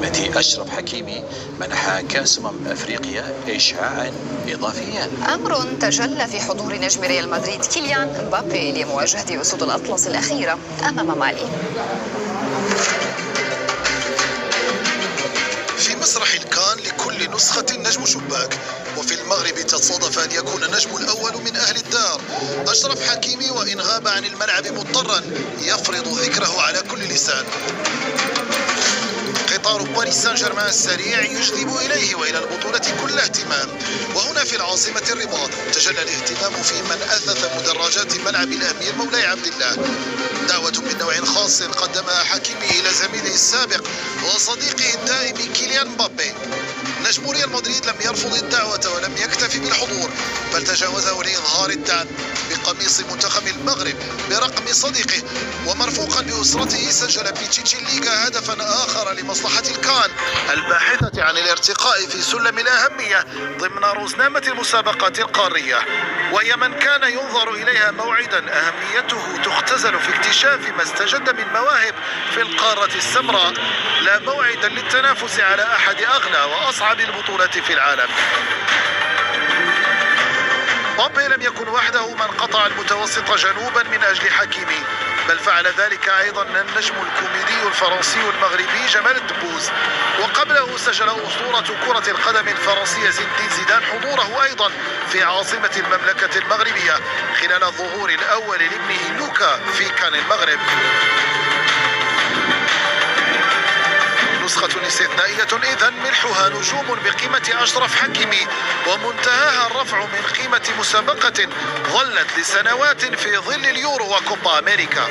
أشرف حكيمي منح كأس أفريقيا إشعاعا إضافيا. أمر تجلى في حضور نجم ريال مدريد كيليان مبابي لمواجهة أسود الأطلس الأخيرة أمام مالي. في مسرح الكان لكل نسخة نجم شباك، وفي المغرب تصادف أن يكون النجم الأول من أهل الدار أشرف حكيمي، وإن غاب عن الملعب مضطرا يفرض ذكره على كل لسان. قطار باريس سان جيرمان السريع يجذب إليه وإلى البطولة كل اهتمام، وهنا في العاصمة الرباط تجلى الاهتمام في من أثث مدرجات ملعب الأمير مولاي عبد الله. دعوة من نوع خاص قدمها حكيمي إلى زميله السابق وصديقه الدائم كيليان مبابي. نجم ريال مدريد لم يرفض الدعوة ولم يكتفي بالحضور، بل تجاوزه لإظهار الدعم بقميص منتخب المغرب برقم صديقه، ومرفوقا بأسرته سجل بيتشيتشي الليغا هدفا آخر لمصلحة الكان الباحثة عن الارتقاء في سلم الأهمية ضمن رزنامة المسابقات القارية، وهي من كان ينظر إليها موعدا أهميته تختزل في اكتشاف ما استجد من مواهب في القارة السمراء، لا موعدا للتنافس على أحد أغلى وأصعب البطولات في العالم. مبابي لم يكن وحده من قطع المتوسط جنوبا من أجل حكيمي، بل فعل ذلك أيضا النجم الكوميدي الفرنسي المغربي جمال الدبوز، وقبله سجل أسطورة كرة القدم الفرنسية زين الدين زيدان حضوره أيضا في عاصمة المملكة المغربية خلال الظهور الأول لابنه لوكا في كان المغرب. نسخة استثنائية إذن ملحها نجوم بقيمة أشرف حكيمي، ومنتهاها الرفع من قيمة مسابقة ظلت لسنوات في ظل اليورو وكوبا أمريكا.